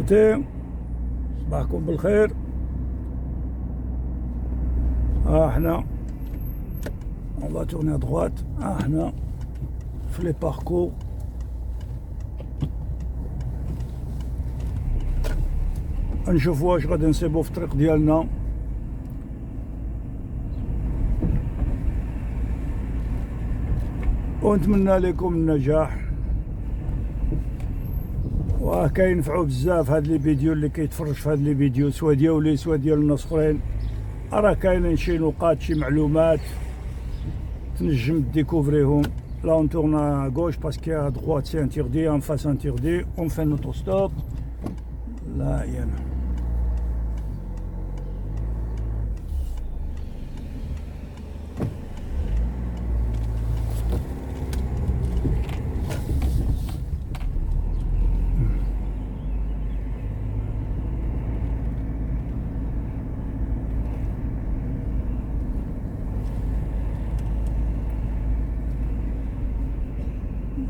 سانتي، صباحكم بالخير. حنا on va tourner à droite. حنا في لي باركور نشوفوا واش غادي نصيبوا في الطريق ديالنا. ونتمنى لكم النجاح، واه كينفعوا بزاف هاد لي فيديو اللي كيتفرج في هاد لي فيديو، سوا ديالي سوا ديال الناس اخرين. راه كاينين شي نقاط شي معلومات تنجم ديكوفريهم. لا اون تورن ا غوش باسكو ا droite سي انتردي، ان فاس انتردي، اون في نوتو ستوب. لا يانا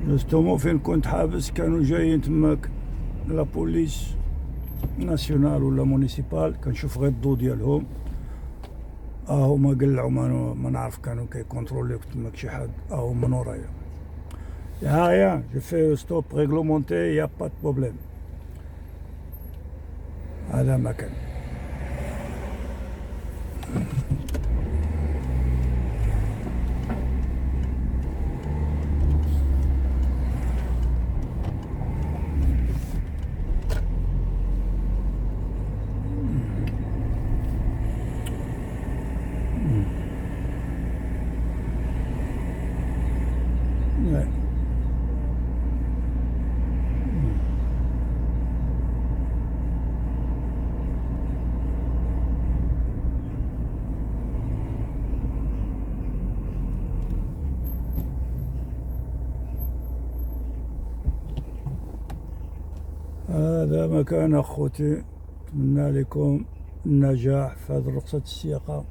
جوستومون فين كنت حابس كانوا جايين تماك لا بوليس ناسيونال ولا مونيسيبال، كنشوف غير الضو ديالهم. هما قلعوا ما نعرف كانوا كيكونتروليو تماك شي حد. هما من ورايا. يا جو في ستوب ريغلومونتي، يا با بروبليم. هذا ما كان. هذا مكان أخوتي. أتمنى لكم النجاح في هذه رخصة السياقة،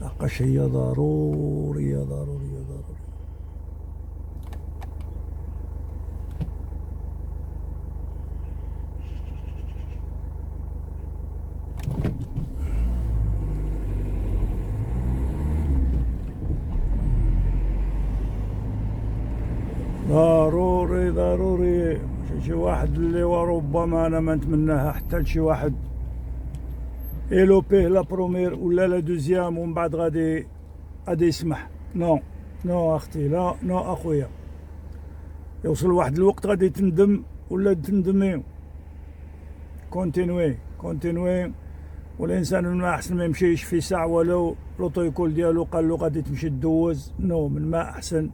لقاش هي ضرورية ضرورية ضرورية. ضروري ضروري. شي واحد اللي وربما انا ما نتمناها حتى لشي واحد يلوبيه لا برومير ولا لا دوزيام ومن بعد غادي يسمح. نو نو اختي، لا نو اخويا. يوصل واحد الوقت غادي تندم ولا تندمي. كونتينوي. والانسان من ما احسن ما يمشيش في ساعه ولو لوطويكول ديالو قال له غادي تمشي تدوز. من ما احسن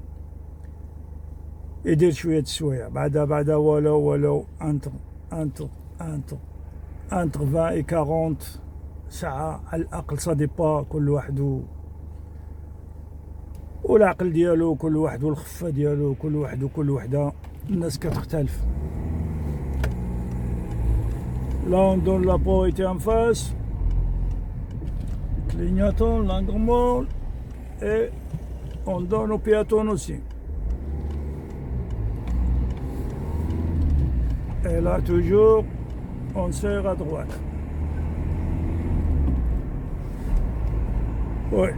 يدير شويه السوايع بعد ولو انتر 20 و 40 ساعه على الاقل. سا ديبا كل واحد والعقل ديالو، كل واحد والخفه ديالو، كل واحد وكل وحده. الناس كتختلف. لا اون دون لا بويتي ان فاس، كلينياتون لانغمول، اي اون دون او بياتون اوسي. Et là, toujours, on serre à droite. Oui.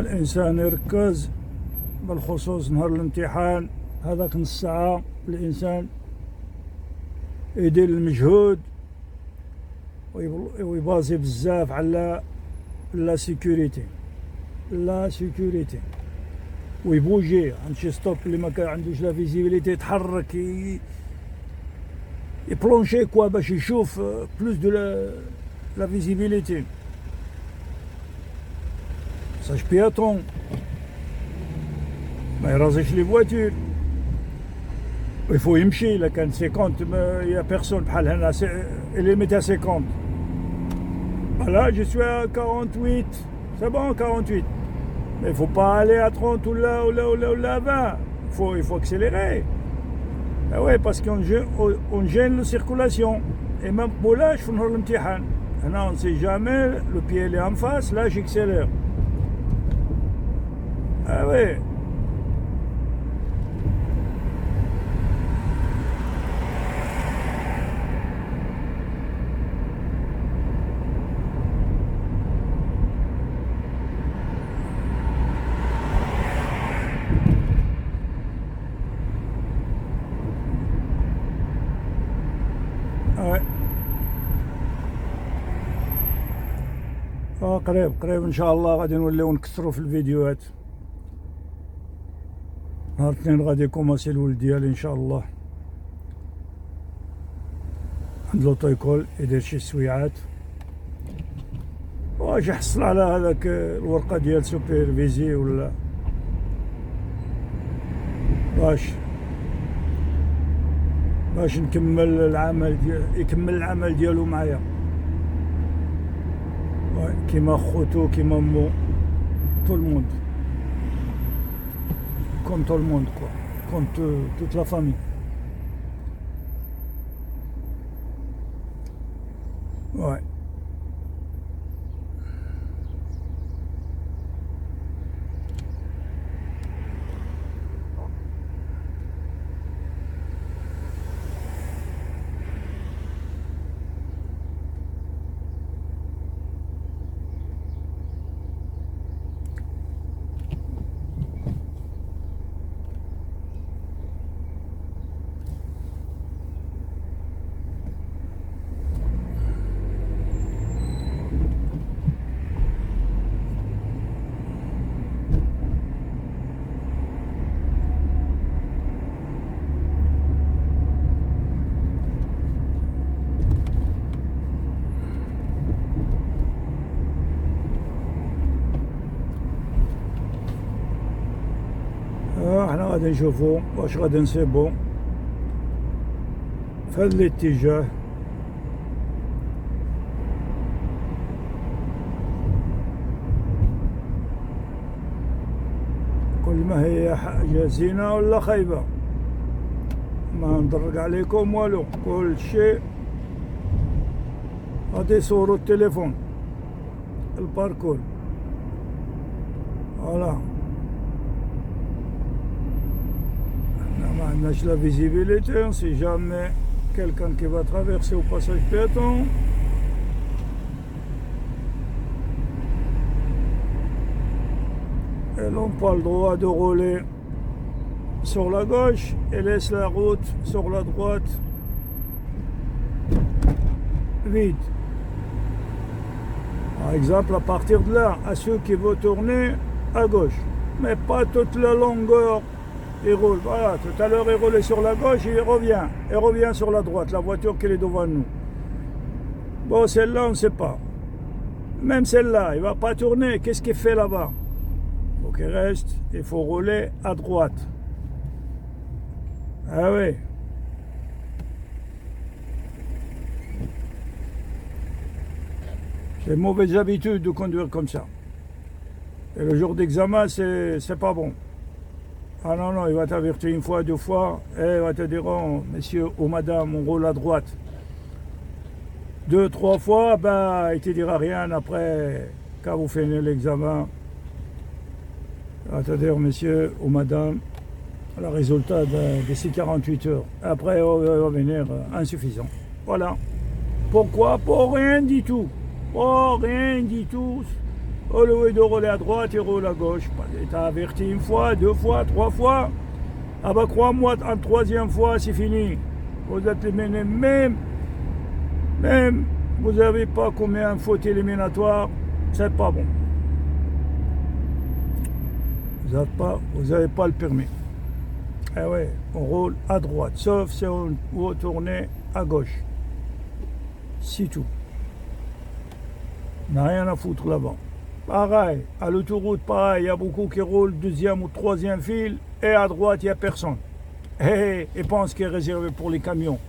الإنسان يركز، بالخصوص نهار الامتحان هذاك نص ساعة الإنسان يدير المجهود ويبازي بزاف على لا سيكوريتي ويبوجي عند شي ستوب اللي ما كان عندوش لا فيزيبيليتي، يتحرك يبلونشي كوا باش يشوف بلوس دو لا فيزيبيليتي. ساج بياتون ما يرازيش لي فواتور. Il faut يمشي إلا كان 50 il n'y a personne بحال هنا il est mis à 50. Voilà, je suis à 48. C'est bon, 48. Mais il ne faut pas aller à 30 ou là, 20. Il faut accélérer. Ah ouais, parce qu'on gêne la circulation. Et même pour là, je fais l'imtihan. On ne sait jamais, le pied est en face, là j'accélère. Ah ouais. Ouais. قريب ان شاء الله غادي نوليو نكثروا في الفيديوهات. نهار الاثنين غادي يكوماسي الولد ديالي ان شاء الله عند لوطيكول يدير شي سويعات واش يحصل على هذاك الورقه ديال سوبرفيزي ولا باش نكمل العمل يكمل العمل ديالو معايا كيما خوتو كيما مو tout le monde comme tout le monde quoi comme toute la famille. Ouais. احنا غادي نشوفو واش غادي نصيبو في هذا الاتجاه. كل ما هي حاجة زينة ولا خايبة ما ندرق عليكم والو، كل شيء غادي صوروا التليفون الباركور. فوالا ما عندناش لا فيزيبيليتي، on sait jamais quelqu'un qui va traverser au passage piéton. Et l'on n'a pas le droit de rouler sur la gauche et laisse la route sur la droite vide. Par exemple, à partir de là, à ceux qui veulent tourner à gauche, mais pas toute la longueur. Il roule, voilà, tout à l'heure il roulait sur la gauche et il revient sur la droite, la voiture qui est devant nous. Bon, celle-là, on ne sait pas. Même celle-là, il ne va pas tourner, qu'est-ce qu'il fait là-bas? Il faut qu'il reste, il faut rouler à droite. Ah oui. C'est une mauvaise habitude de conduire comme ça. Et le jour d'examen, c'est pas bon. Ah non, non, il va t'avertir une fois, deux fois, et il va te dire, oh, monsieur ou madame, on roule à droite. Deux, trois fois, ben, il ne te dira rien après, quand vous finissez l'examen. Il va te dire, monsieur ou madame, le résultat d'ici 48 heures. Après, il va venir insuffisant. Voilà. Pourquoi? Pour rien du tout. Pour rien du tout. Au lieu de rouler à droite, il roule à gauche. Il t'a averti une fois, deux fois, trois fois. Ah bah crois-moi, en troisième fois, c'est fini. Vous êtes éliminé. Même, vous n'avez pas commis un faute éliminatoire, c'est pas bon. Vous n'avez pas le permis. Eh ouais, on roule à droite, sauf si on veut tourner à gauche. C'est tout. On n'a rien à foutre là-bas. Pareil, à l'autoroute, pareil, il y a beaucoup qui roulent deuxième ou troisième fil et à droite, il n'y a personne. Et pense qu'il est réservé pour les camions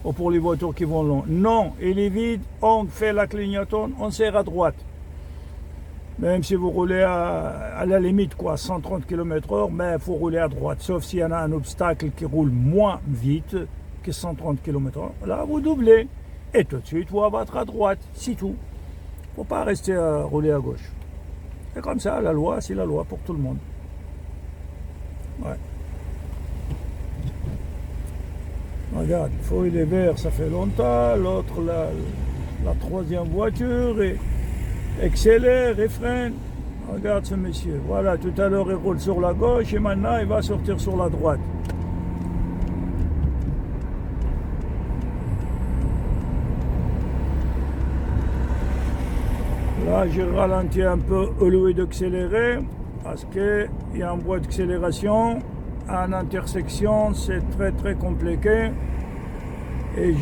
ou pour les voitures qui vont long. Non, il est vide, on fait la clignotant, on serre à droite. Même si vous roulez à la limite, quoi, 130 km/h, mais il faut rouler à droite. Sauf s'il y en a un obstacle qui roule moins vite que 130 km/h. Là, vous doublez. Et tout de suite, vous abattre à droite. C'est tout. Il ne faut pas rester à rouler à gauche. C'est comme ça, la loi, c'est la loi pour tout le monde. Ouais. Regarde, il faut il est vert, ça fait longtemps. L'autre, la troisième voiture, et accélère et freine. Regarde ce monsieur. Voilà, tout à l'heure il roule sur la gauche et maintenant il va sortir sur la droite. Là, j'ai ralenti un peu au lieu d'accélérer parce qu'il y a un bois d'accélération. En intersection, c'est très très compliqué. Et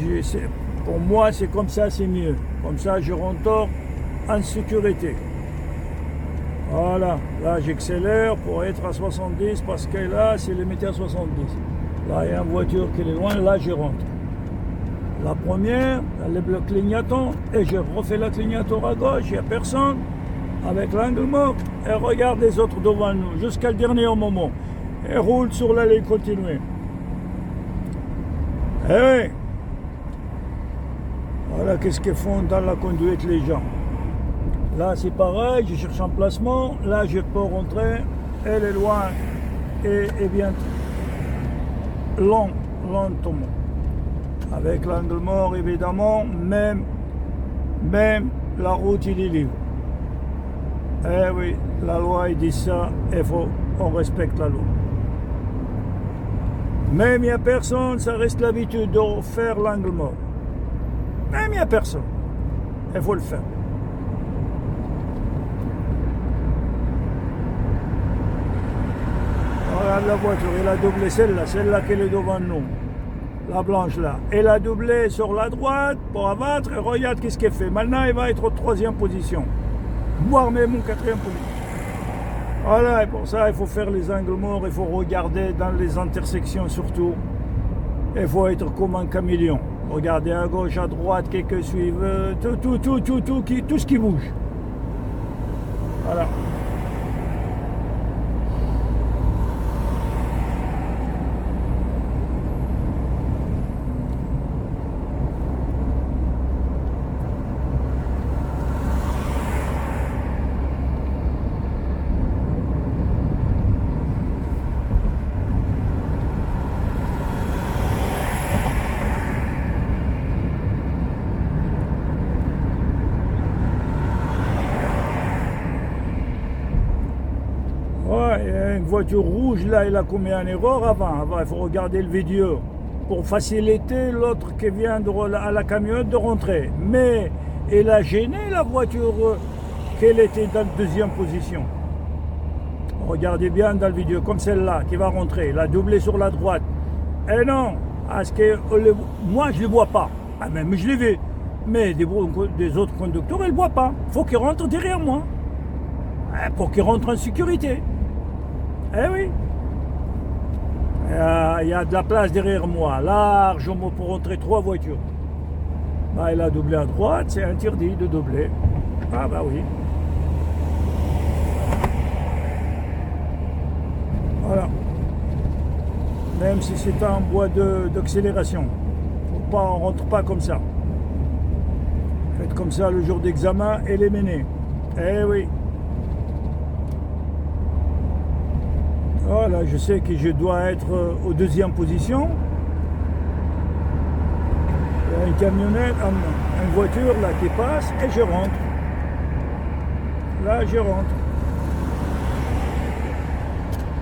pour moi, c'est comme ça, c'est mieux. Comme ça, je rentre en sécurité. Voilà, là j'accélère pour être à 70 parce que là, c'est limité à 70. Là, il y a une voiture qui est loin, là, je rentre. La première, elle est le clignotant et je refais la clignotant à gauche, il n'y a personne. Avec l'angle mort, et regarde les autres devant nous jusqu'à le dernier moment. Et roule sur l'allée continue. Eh oui. Voilà qu'est-ce qu'ils font dans la conduite les gens. Là c'est pareil, je cherche un placement. Là je peux rentrer. Elle est loin et bien lentement. Avec l'angle mort évidemment, même la route il est libre. Eh oui, la loi il dit ça, il faut on respecte la loi. Même il n'y a personne, ça reste l'habitude de faire l'angle mort. Même il n'y a personne, il faut le faire. Regarde la voiture, il a doublé celle-là qui est devant nous. La blanche là. Il a doublé sur la droite pour abattre et regarde qu'est-ce qu'il fait. Maintenant il va être en troisième position. Voire même en quatrième position. Voilà, et pour ça, il faut faire les angles morts, il faut regarder dans les intersections surtout. Il faut être comme un caméléon. Regardez à gauche, à droite, quelques suivent, tout ce qui bouge. Voilà. Une voiture rouge, là, il a commis une erreur avant, il faut regarder le vidéo pour faciliter l'autre qui vient à la camionnette de rentrer. Mais il a gêné la voiture qu'elle était dans la deuxième position. Regardez bien dans le vidéo, comme celle-là qui va rentrer, il a doublé sur la droite. Et non, parce que moi je ne le vois pas, même je l'ai vu, mais des autres conducteurs, ils ne le voient pas. Il faut qu'ils rentrent derrière moi, pour qu'ils rentrent en sécurité. Eh oui, il y a de la place derrière moi, largement pour rentrer 3 voitures. Bah, il a doublé à droite, c'est interdit de doubler. Ah bah oui. Voilà. Même si c'est un bois d'accélération. On ne rentre pas comme ça. Faites comme ça le jour d'examen, éliminé. Eh oui. Voilà, je sais que je dois être aux deuxième position. Il y a une camionnette, une voiture là qui passe et je rentre. Là, je rentre.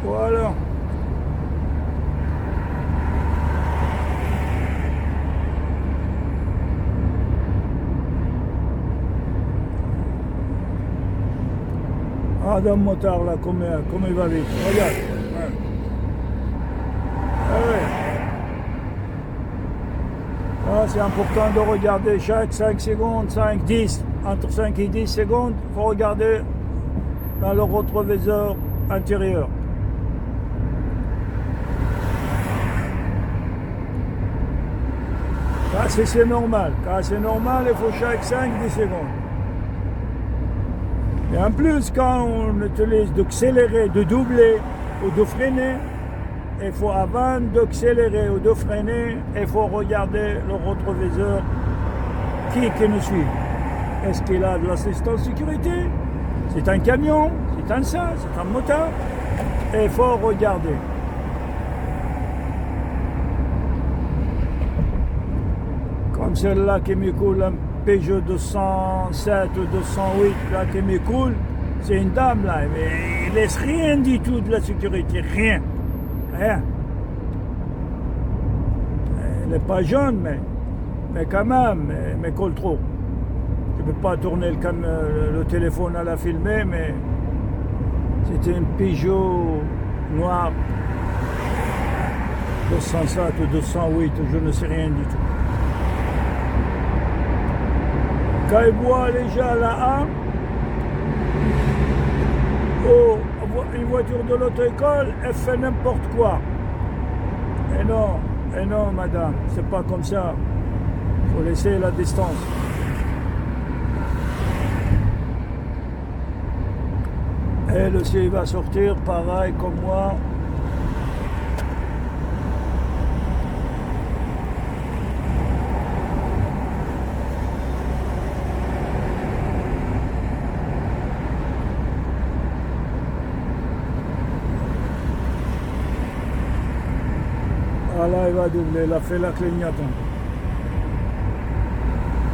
Voilà. Adam Motard là, comme il va vite. Regarde. Ouais. Ah ouais. Ah, c'est important de regarder chaque 5 secondes, 5, 10, entre 5 et 10 secondes, il faut regarder dans le rétroviseur intérieur. C'est normal. Quand c'est normal, il faut chaque 5-10 secondes. Et en plus, quand on utilise d'accélérer, de doubler ou de freiner, il faut avant d'accélérer ou de freiner, il faut regarder le rétroviseur qui nous suit. Est-ce qu'il a de l'assistance sécurité? C'est un camion, c'est un ça, c'est un moteur. Et il faut regarder. Comme celle-là qui me coule, un Peugeot 207 ou 208 là qui me coule, c'est une dame là, mais il laisse rien du tout de la sécurité, rien. Rien. Elle n'est pas jeune, mais quand même, elle me colle trop. Je ne peux pas tourner le téléphone à la filmer, mais c'était un Peugeot noir 207 ou 208, je ne sais rien du tout. Quand il voit les gens là, une voiture de l'auto-école, elle fait n'importe quoi. Et non, madame, c'est pas comme ça. Il faut laisser la distance. Elle aussi va sortir, pareil comme moi. Ah là, il va doubler, il a fait la clignotant.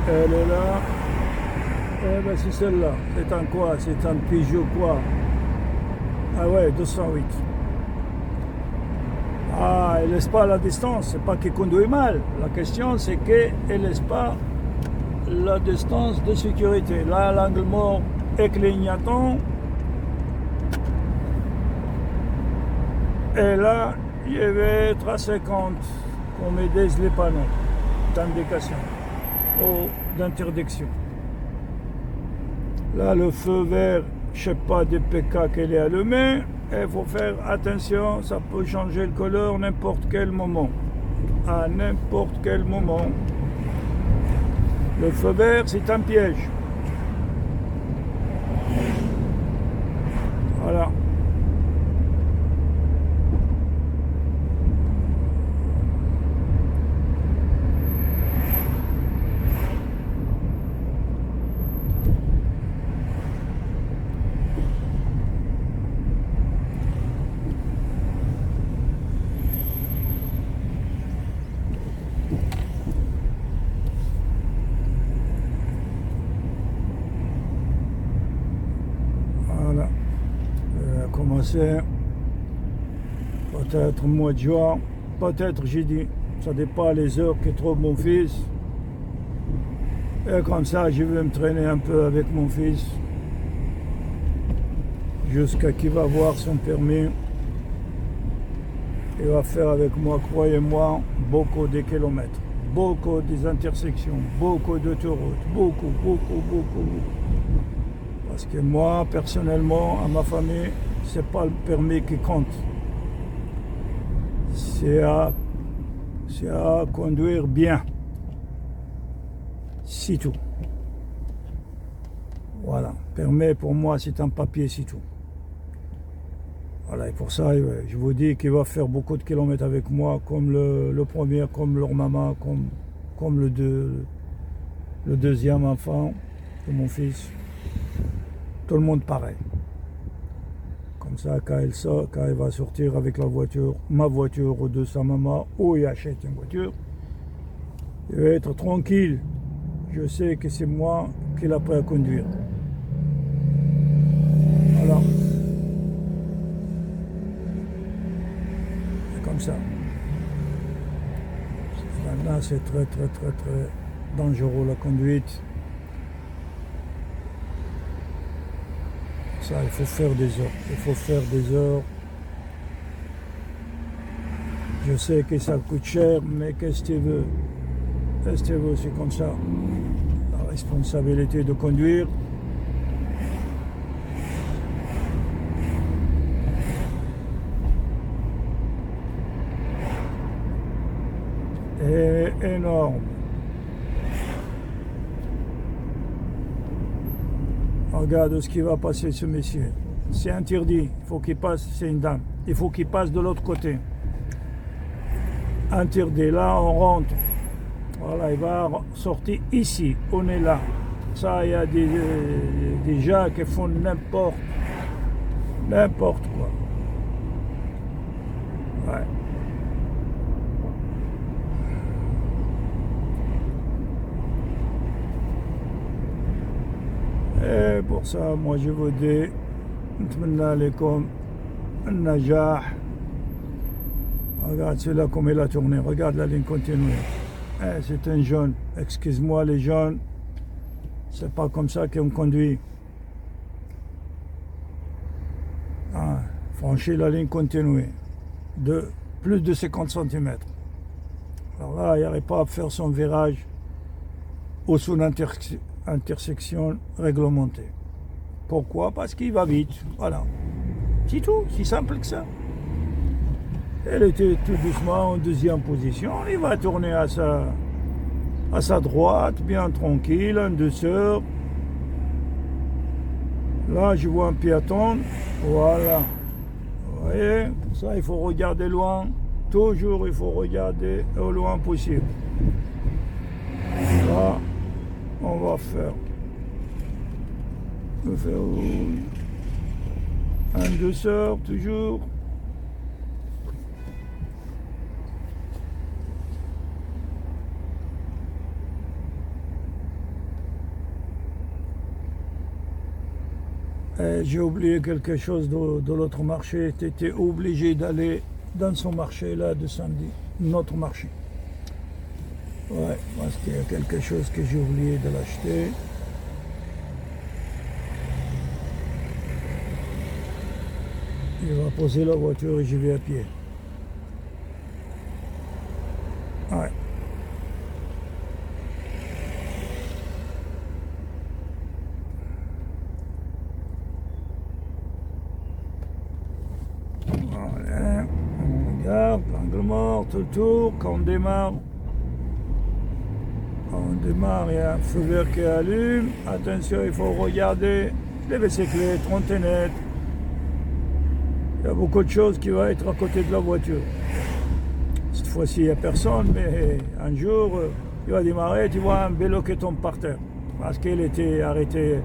Elle est là. Eh ben c'est celle-là. C'est un quoi? C'est un Peugeot quoi? Ah ouais, 208. Ah, elle laisse pas la distance. C'est pas qu'il conduit mal. La question, c'est qu'elle laisse pas la distance de sécurité. Là, l'angle mort est clignotant. Et là, il va être à 50, comme ils disent les panneaux d'indication ou d'interdiction. Là, le feu vert, je ne sais pas des PK qu'elle est allumée, il faut faire attention, ça peut changer le couleur n'importe quel moment. À n'importe quel moment. Le feu vert, c'est un piège. Voilà. Voilà. Commencer peut-être au mois de juin, peut-être j'ai dit, ça dépend les heures que trouve mon fils. Et comme ça, je vais me traîner un peu avec mon fils jusqu'à qu'il va avoir son permis. Il va faire avec moi, croyez-moi, beaucoup de kilomètres, beaucoup des intersections, beaucoup d'autoroutes, beaucoup. Parce que moi, personnellement, à ma famille, c'est pas le permis qui compte. C'est à conduire bien. C'est tout. Voilà. Permis, pour moi, c'est un papier, c'est tout. Voilà, et pour ça, je vous dis qu'il va faire beaucoup de kilomètres avec moi, comme le premier, comme leur maman, comme le deuxième enfant de mon fils. Tout le monde pareil. Comme ça, quand il va sortir avec la voiture, ma voiture ou de sa maman, ou il achète une voiture, il va être tranquille. Je sais que c'est moi qui l'a prêt à conduire. Voilà. C'est comme ça. Maintenant, c'est très dangereux la conduite. Ça, il faut faire des heures. Je sais que ça coûte cher, mais qu'est-ce que tu veux? C'est comme ça. La responsabilité de conduire. Est énorme. Regarde ce qui va passer, ce monsieur. C'est interdit. Il faut qu'il passe, c'est une dame. Il faut qu'il passe de l'autre côté. Interdit. Là, on rentre. Voilà, il va sortir ici. On est là. Ça, il y a des gens qui font n'importe quoi. Ouais. Et pour ça, moi je vous dis, نتمنى لكم النجاح. Regarde celui-là comme il a tourné, regarde la ligne continue. C'est un jeune, excuse-moi les jeunes, c'est pas comme ça qu'on conduit. Franchir la ligne continue de plus de 50 cm. Alors là, il n'arrive pas à faire son virage ou son intersection réglementée. Pourquoi? Parce qu'il va vite. Voilà. C'est tout, si simple que ça. Elle était tout doucement en deuxième position. Il va tourner à sa droite, bien tranquille, en douceur. Là, je vois un piéton. Voilà. Vous voyez? Pour ça, il faut regarder loin. Toujours, il faut regarder au loin possible. Là, on va faire en douceur, toujours. J'ai oublié quelque chose de l'autre marché. Tu étais obligé d'aller dans son marché là de samedi, notre marché. Ouais, parce qu'il y a quelque chose que j'ai oublié de l'acheter. Il va poser la voiture et je vais à pied. Ouais. Voilà. On regarde, angle mort, tout le tour, quand on démarre. Quand on démarre, il y a un feu vert qui allume. Attention, il faut regarder les bicyclettes, trottinettes. Il y a beaucoup de choses qui vont être à côté de la voiture. Cette fois-ci, il n'y a personne, mais un jour, il va démarrer, tu vois un vélo qui tombe par terre. Parce qu'il était arrêté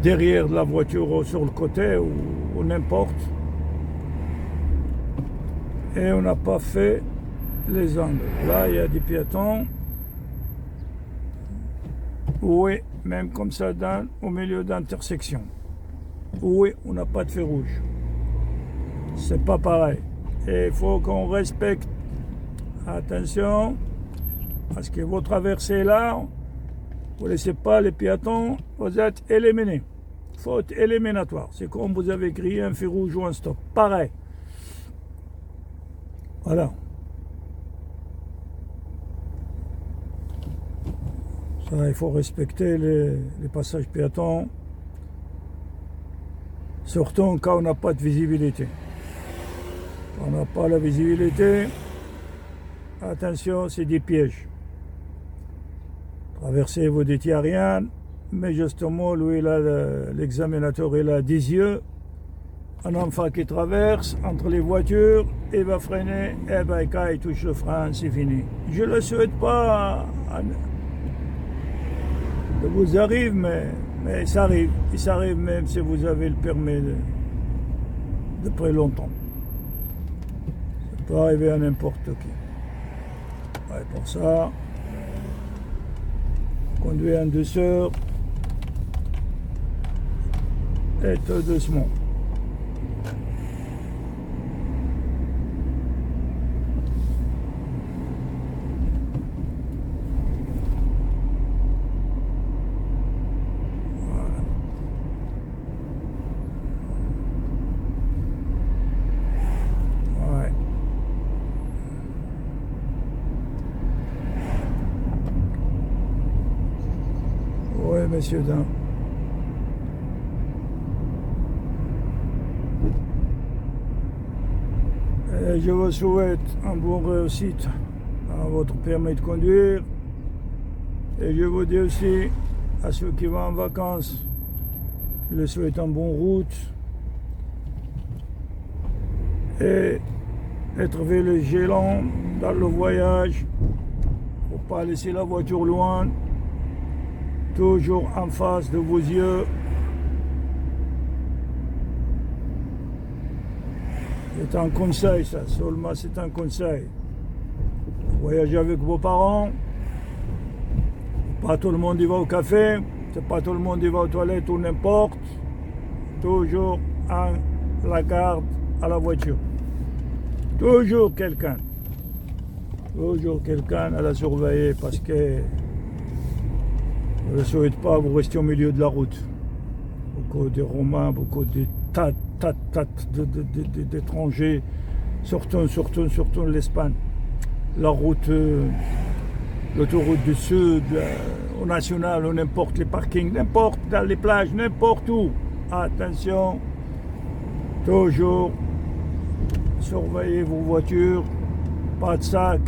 derrière la voiture ou sur le côté ou n'importe. Et on n'a pas fait les angles. Là, il y a des piétons. Oui, même comme ça, au milieu d'intersection. Oui, on n'a pas de feu rouge. C'est pas pareil. Et il faut qu'on respecte. Attention, parce que vous traversez là, vous ne laissez pas les piétons, vous êtes éliminés. Faute éliminatoire. C'est comme vous avez grillé un feu rouge ou un stop. Pareil. Voilà. Ça, il faut respecter les passages piétons. Surtout quand on n'a pas de visibilité. Quand on n'a pas la visibilité, attention, c'est des pièges. Traverser, vous dites, il n'y a rien, mais justement, lui, l'examinateur, il a des yeux. Un enfant qui traverse entre les voitures, il va freiner, et ben quand il touche le frein, c'est fini. Je ne le souhaite pas que vous arrive, mais ça arrive. Et ça arrive même si vous avez le permis depuis longtemps. Ça peut arriver à n'importe qui. Ouais, pour ça, conduire en douceur et tout doucement. Oui, messieurs, dames. Et je vous souhaite un bon réussite à votre permis de conduire. Et je vous dis aussi à ceux qui vont en vacances, Je le souhaite en bonne route et être vigilant dans le voyage. Faut pas laisser la voiture loin, toujours en face de vos yeux. C'est un conseil, ça, seulement c'est un conseil. Voyagez avec vos parents. Pas tout le monde y va au café, c'est pas tout le monde y va aux toilettes ou n'importe. Toujours en la garde à la voiture. Toujours quelqu'un à la surveiller parce que je ne souhaite pas vous rester au milieu de la route. Beaucoup de Romains, beaucoup de tas d'étrangers, surtout l'Espagne. La route, l'autoroute du Sud, au national, ou n'importe les parkings, n'importe dans les plages, n'importe où. Attention, toujours surveillez vos voitures, pas de sac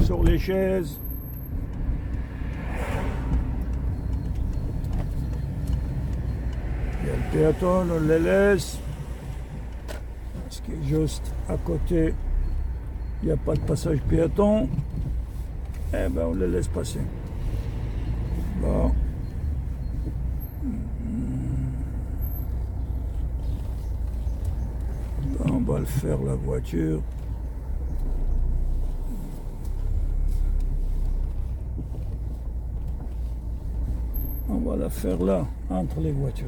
sur les chaises. Il y a le piéton, on les laisse, parce que juste à côté, il n'y a pas de passage piéton, eh ben on les laisse passer. Bon. On va le faire la voiture. On va la faire là, entre les voitures.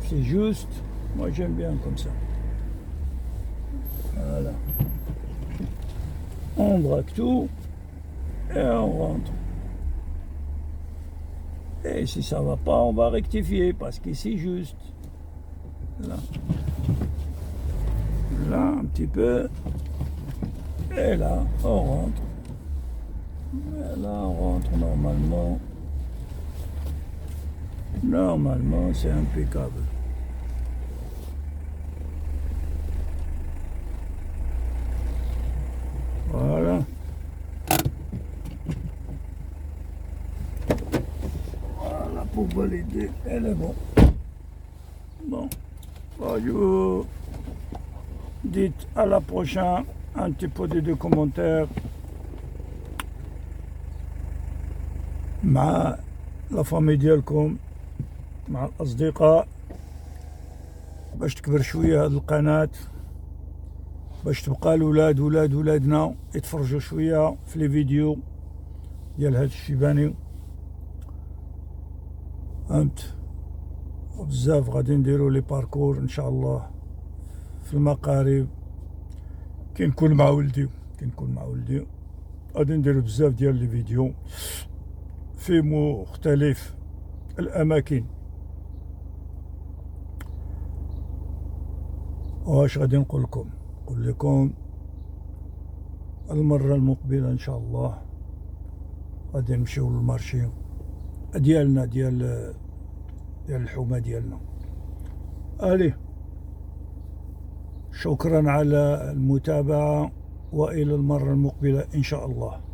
C'est juste, moi j'aime bien comme ça. Voilà. On braque tout et on rentre. Et si ça va pas, on va rectifier parce qu'ici juste. Là. Là, un petit peu. Et là, on rentre. Et là, on rentre normalement. Normalement, c'est impeccable. Voilà. Voilà pour valider. Elle est bon. Bon. Je vous dites à la prochaine. Un petit peu de commentaires. مع la famille ديالكم مع الأصدقاء باش تكبر شوية هاد القناة باش تبقى الولاد ولادنا يتفرجوا شوية في لي فيديو ديال هاد الشيباني فهمت وبزاف غادي نديرو لي باركور ان شاء الله في المقارب كي نكون مع ولدي غادي نديرو بزاف ديال لي فيديو في مختلف الأماكن. واش غادي نقول لكم المرة المقبلة إن شاء الله غادي نمشيو للمارشي ديالنا ديال الحومة ديالنا. عليه شكرا على المتابعة وإلى المرة المقبلة إن شاء الله.